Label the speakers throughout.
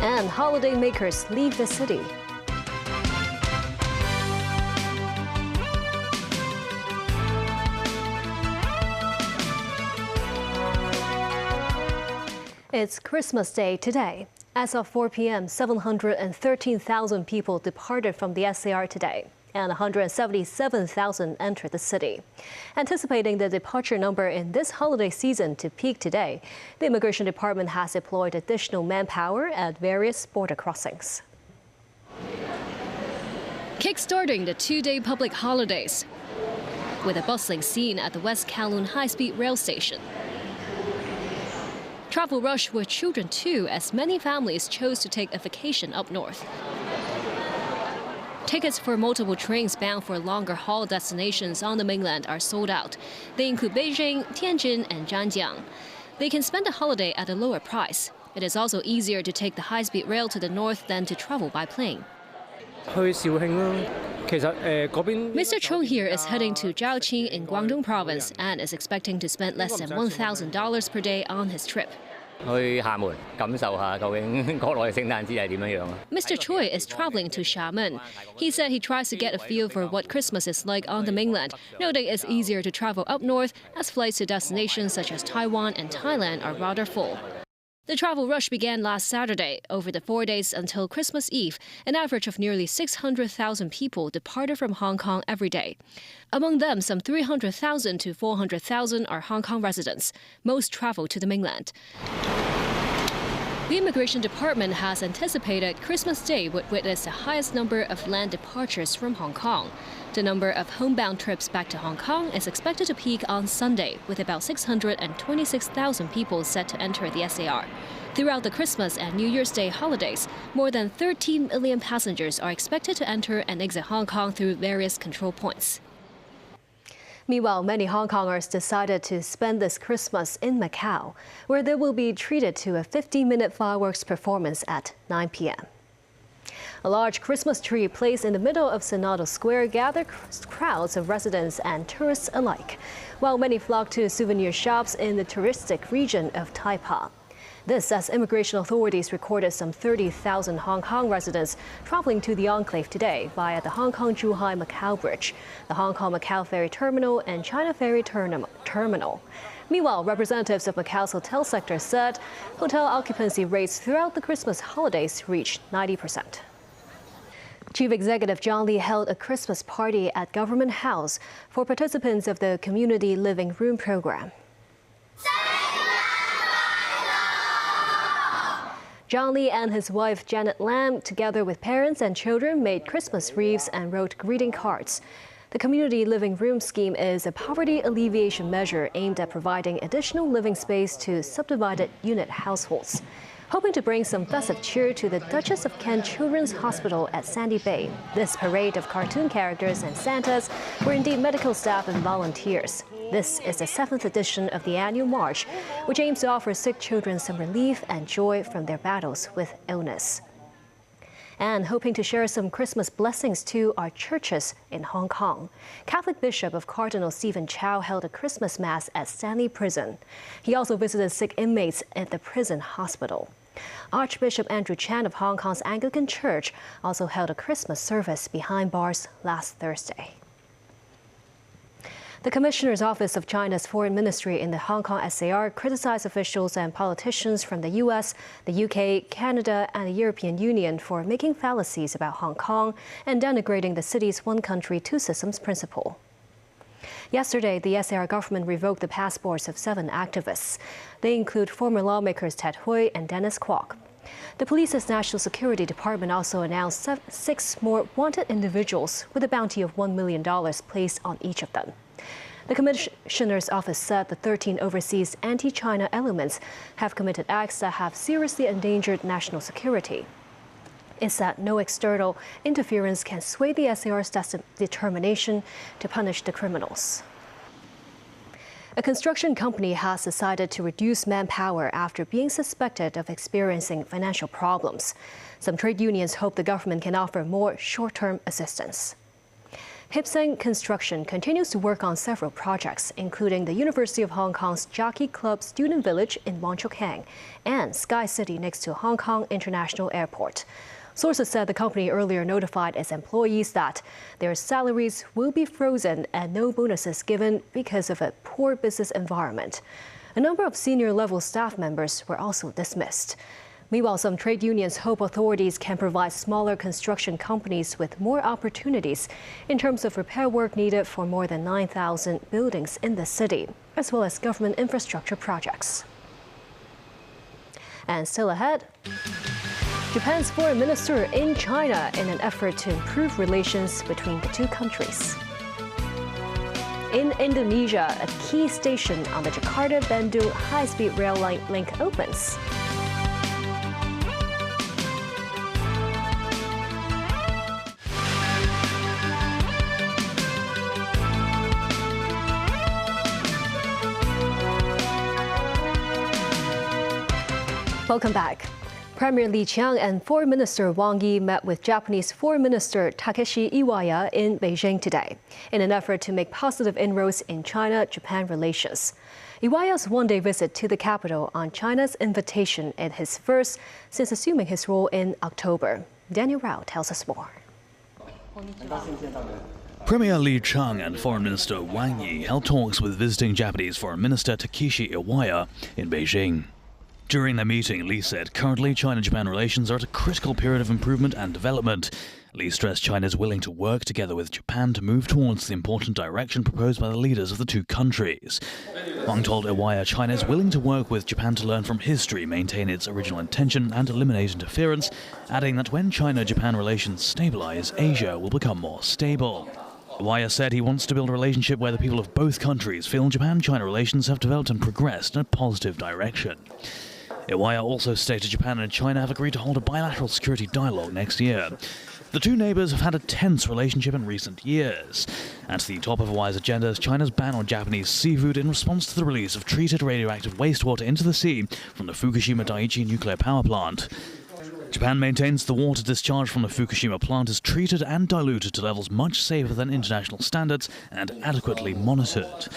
Speaker 1: And holidaymakers leave the city. It's Christmas Day today. As of 4 p.m., 713,000 people departed from the SAR today, and 177,000 entered the city. Anticipating the departure number in this holiday season to peak today, the Immigration Department has deployed additional manpower at various border crossings.
Speaker 2: Kickstarting the two-day public holidays with a bustling scene at the West Kowloon high-speed rail station. Travel rush with children too, as many families chose to take a vacation up north. Tickets for multiple trains bound for longer haul destinations on the mainland are sold out. They include Beijing, Tianjin, and Zhanjiang. They can spend a holiday at a lower price. It is also easier to take the high-speed rail to the north than to travel by plane. Mr. Chung here is heading to Zhaoqing in Guangdong province and is expecting to spend less than $1,000 per day on his trip. Mr. Choi is traveling to Xiamen. He said he tries to get a feel for what Christmas is like on the mainland, noting it's easier to travel up north as flights to destinations such as Taiwan and Thailand are rather full. The travel rush began last Saturday. Over the 4 days until Christmas Eve, an average of nearly 600,000 people departed from Hong Kong every day. Among them, some 300,000 to 400,000 are Hong Kong residents. Most travel to the mainland. The Immigration Department has anticipated Christmas Day would witness the highest number of land departures from Hong Kong. The number of homebound trips back to Hong Kong is expected to peak on Sunday, with about 626,000 people set to enter the SAR. Throughout the Christmas and New Year's Day holidays, more than 13 million passengers are expected to enter and exit Hong Kong through various control points.
Speaker 1: Meanwhile, many Hong Kongers decided to spend this Christmas in Macau, where they will be treated to a 50-minute fireworks performance at 9 p.m. A large Christmas tree placed in the middle of Senado Square gathered crowds of residents and tourists alike, while many flocked to souvenir shops in the touristic region of Taipa. This as immigration authorities recorded some 30,000 Hong Kong residents traveling to the enclave today via the Hong Kong-Zhuhai-Macau Bridge, the Hong Kong-Macau Ferry Terminal and China Ferry Terminal. Meanwhile, representatives of Macau's hotel sector said hotel occupancy rates throughout the Christmas holidays reached 90%. Chief Executive John Lee held a Christmas party at Government House for participants of the Community Living Room program. John Lee and his wife Janet Lam, together with parents and children, made Christmas wreaths and wrote greeting cards. The Community Living Room scheme is a poverty alleviation measure aimed at providing additional living space to subdivided unit households. Hoping to bring some festive cheer to the Duchess of Kent Children's Hospital at Sandy Bay, this parade of cartoon characters and Santas were indeed medical staff and volunteers. This is the 7th edition of the annual march, which aims to offer sick children some relief and joy from their battles with illness. And hoping to share some Christmas blessings too are churches in Hong Kong. Catholic Bishop of Cardinal Stephen Chow held a Christmas Mass at Stanley Prison. He also visited sick inmates at the prison hospital. Archbishop Andrew Chan of Hong Kong's Anglican Church also held a Christmas service behind bars last Thursday. The Commissioner's Office of China's Foreign Ministry in the Hong Kong SAR criticized officials and politicians from the US, the UK, Canada, and the European Union for making fallacies about Hong Kong and denigrating the city's one country, two systems principle. Yesterday, the SAR government revoked the passports of 7 activists. They include former lawmakers Ted Hui and Dennis Kwok. The police's National Security Department also announced 6 more wanted individuals with a bounty of $1 million placed on each of them. The Commissioner's Office said the 13 overseas anti-China elements have committed acts that have seriously endangered national security. It said no external interference can sway the SAR's determination to punish the criminals. A construction company has decided to reduce manpower after being suspected of experiencing financial problems. Some trade unions hope the government can offer more short-term assistance. Hipseng Construction continues to work on several projects, including the University of Hong Kong's Jockey Club Student Village in Wong Chuk Hang and Sky City next to Hong Kong International Airport. Sources said the company earlier notified its employees that their salaries will be frozen and no bonuses given because of a poor business environment. A number of senior-level staff members were also dismissed. Meanwhile, some trade unions hope authorities can provide smaller construction companies with more opportunities in terms of repair work needed for more than 9,000 buildings in the city, as well as government infrastructure projects. And still ahead, Japan's foreign minister in China in an effort to improve relations between the two countries. In Indonesia, a key station on the Jakarta-Bandung high-speed rail link opens. Welcome back. Premier Li Qiang and Foreign Minister Wang Yi met with Japanese Foreign Minister Takeshi Iwaya in Beijing today in an effort to make positive inroads in China-Japan relations. Iwaya's one-day visit to the capital on China's invitation is his first since assuming his role in October. Daniel Rao tells us more.
Speaker 3: Premier Li Qiang and Foreign Minister Wang Yi held talks with visiting Japanese Foreign Minister Takeshi Iwaya in Beijing. During their meeting, Li said currently China-Japan relations are at a critical period of improvement and development. Li stressed China is willing to work together with Japan to move towards the important direction proposed by the leaders of the two countries. Wang told Iwaya China is willing to work with Japan to learn from history, maintain its original intention and eliminate interference, adding that when China-Japan relations stabilize, Asia will become more stable. Iwaya said he wants to build a relationship where the people of both countries feel Japan-China relations have developed and progressed in a positive direction. Iwaya also stated Japan and China have agreed to hold a bilateral security dialogue next year. The two neighbours have had a tense relationship in recent years. At the top of Iwaya's agenda is China's ban on Japanese seafood in response to the release of treated radioactive wastewater into the sea from the Fukushima Daiichi nuclear power plant. Japan maintains the water discharge from the Fukushima plant is treated and diluted to levels much safer than international standards and adequately monitored.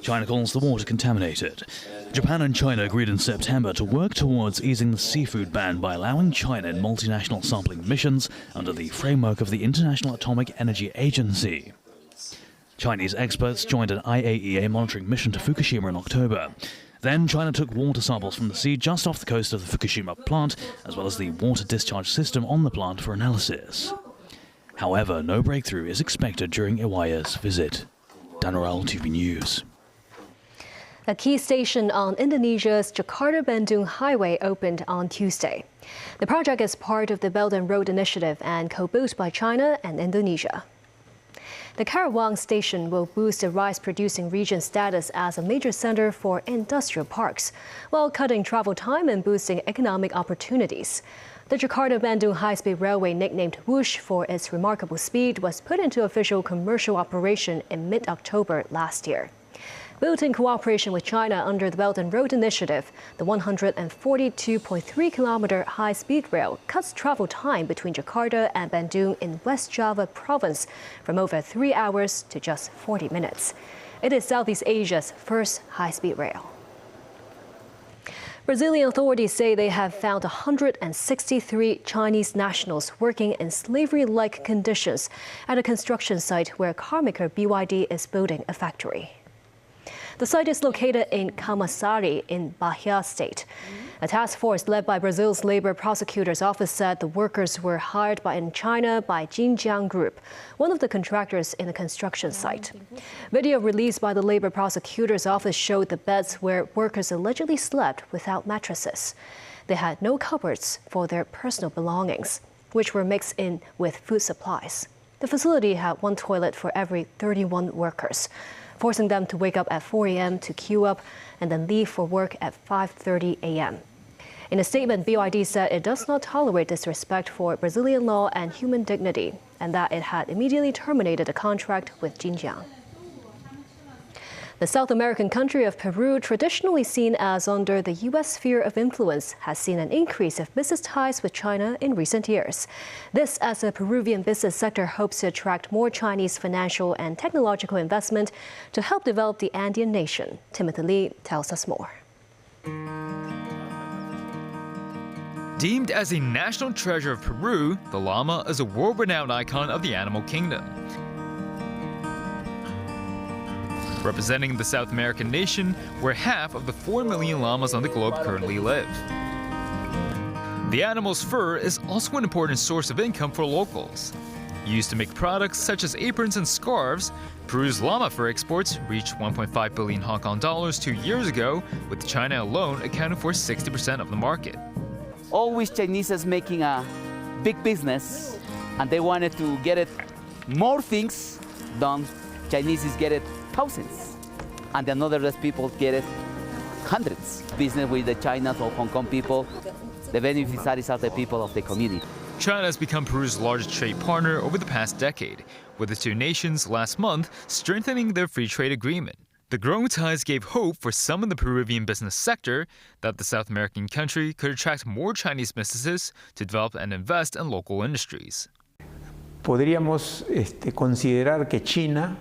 Speaker 3: China calls the water contaminated. Japan and China agreed in September to work towards easing the seafood ban by allowing China in multinational sampling missions under the framework of the International Atomic Energy Agency. Chinese experts joined an IAEA monitoring mission to Fukushima in October. Then China took water samples from the sea just off the coast of the Fukushima plant, as well as the water discharge system on the plant for analysis. However, no breakthrough is expected during Iwaya's visit. Danoral TV News.
Speaker 1: A key station on Indonesia's Jakarta-Bandung Highway opened on Tuesday. The project is part of the Belt and Road Initiative and co-built by China and Indonesia. The Karawang station will boost the rice-producing region status as a major center for industrial parks, while cutting travel time and boosting economic opportunities. The Jakarta-Bandung high-speed railway, nicknamed Whoosh for its remarkable speed, was put into official commercial operation in mid-October last year. Built in cooperation with China under the Belt and Road Initiative, the 142.3-kilometer high-speed rail cuts travel time between Jakarta and Bandung in West Java province from over 3 hours to just 40 minutes. It is Southeast Asia's first high-speed rail. Brazilian authorities say they have found 163 Chinese nationals working in slavery-like conditions at a construction site where carmaker BYD is building a factory. The site is located in Camaçari in Bahia State. A task force led by Brazil's Labor Prosecutor's Office said the workers were hired in China by Jinjiang Group, one of the contractors in the construction site. Video released by the Labor Prosecutor's Office showed the beds where workers allegedly slept without mattresses. They had no cupboards for their personal belongings, which were mixed in with food supplies. The facility had one toilet for every 31 workers, forcing them to wake up at 4 a.m. to queue up and then leave for work at 5:30 a.m. In a statement, BYD said it does not tolerate disrespect for Brazilian law and human dignity, and that it had immediately terminated a contract with Jinjiang. The South American country of Peru, traditionally seen as under the U.S. sphere of influence, has seen an increase of business ties with China in recent years. This as the Peruvian business sector hopes to attract more Chinese financial and technological investment to help develop the Andean nation. Timothy Lee tells us more.
Speaker 4: Deemed as a national treasure of Peru, the llama is a world-renowned icon of the animal kingdom. Representing the South American nation, where half of the 4 million llamas on the globe currently live. The animal's fur is also an important source of income for locals. Used to make products such as aprons and scarves, Peru's llama fur exports reached 1.5 billion Hong Kong dollars 2 years ago, with China alone accounting for 60% of the market.
Speaker 5: Always Chinese is making a big business, and they wanted to get it more things done. Chinese get it thousands, and the other people get it hundreds. Business with the China or Hong Kong people, the beneficiaries are the people of the community.
Speaker 4: China has become Peru's largest trade partner over the past decade, with the two nations last month strengthening their free trade agreement. The growing ties gave hope for some in the Peruvian business sector that the South American country could attract more Chinese businesses to develop and invest in local industries.
Speaker 6: Podríamos considerar que China,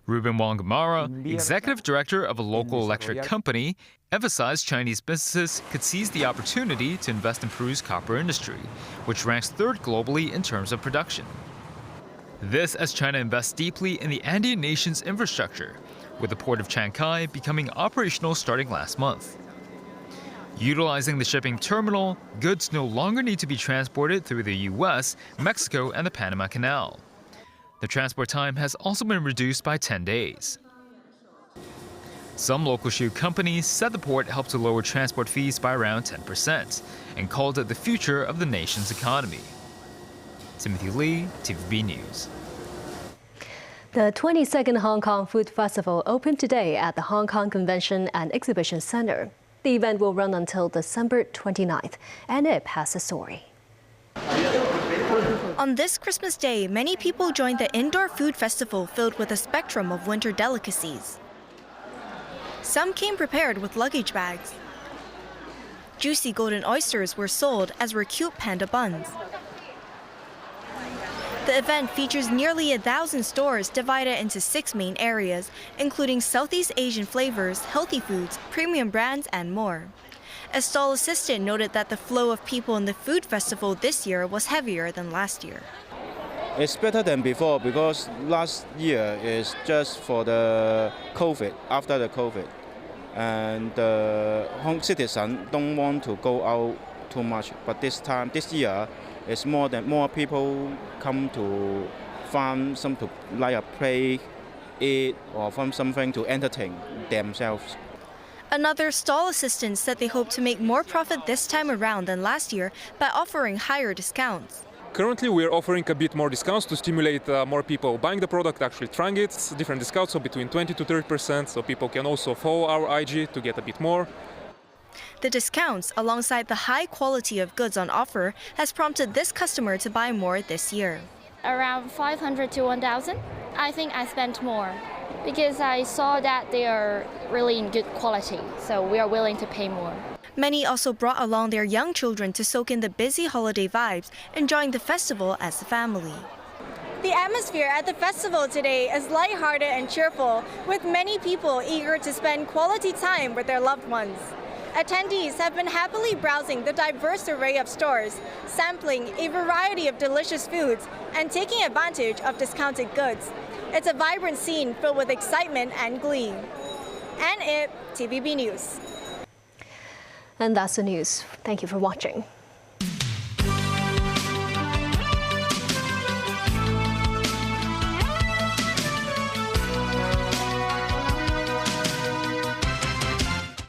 Speaker 4: Ruben Wang-Gamara, executive director of a local electric company, emphasized Chinese businesses could seize the opportunity to invest in Peru's copper industry, which ranks third globally in terms of production. This as China invests deeply in the Andean nation's infrastructure, with the port of Chancay becoming operational starting last month. Utilizing the shipping terminal, goods no longer need to be transported through the U.S., Mexico, and the Panama Canal. The transport time has also been reduced by 10 days. Some local shoe companies said the port helped to lower transport fees by around 10% and called it the future of the nation's economy. Timothy Lee, TVB News.
Speaker 1: The 22nd Hong Kong Food Festival opened today at the Hong Kong Convention and Exhibition Centre. The event will run until December 29th, and it has a story.
Speaker 7: On this Christmas Day, many people joined the indoor food festival filled with a spectrum of winter delicacies. Some came prepared with luggage bags. Juicy golden oysters were sold, as were cute panda buns. The event features nearly 1,000 stores divided into 6 main areas, including Southeast Asian flavors, healthy foods, premium brands, and more. A stall assistant noted that the flow of people in the food festival this year was heavier than last year.
Speaker 8: It's better than before because last year is just for the COVID, after the COVID. And the Hong citizens don't want to go out too much. But this year, it's more people come to find something to like a play, eat, or find something to entertain themselves.
Speaker 7: Another stall assistant said they hope to make more profit this time around than last year by offering higher discounts.
Speaker 9: Currently, we are offering a bit more discounts to stimulate more people buying the product, actually trying it. It's different discounts, so between 20 to 30%, so people can also follow our IG to get a bit more.
Speaker 7: The discounts, alongside the high quality of goods on offer, has prompted this customer to buy more this year.
Speaker 10: Around 500 to 1,000. I think I spent more because I saw that they are really in good quality, so we are willing to pay more.
Speaker 7: Many also brought along their young children to soak in the busy holiday vibes, enjoying the festival as a family.
Speaker 11: The atmosphere at the festival today is lighthearted and cheerful, with many people eager to spend quality time with their loved ones. Attendees have been happily browsing the diverse array of stores, sampling a variety of delicious foods, and taking advantage of discounted goods. It's a vibrant scene filled with excitement and glee. TVB News.
Speaker 1: And that's the news. Thank you for watching.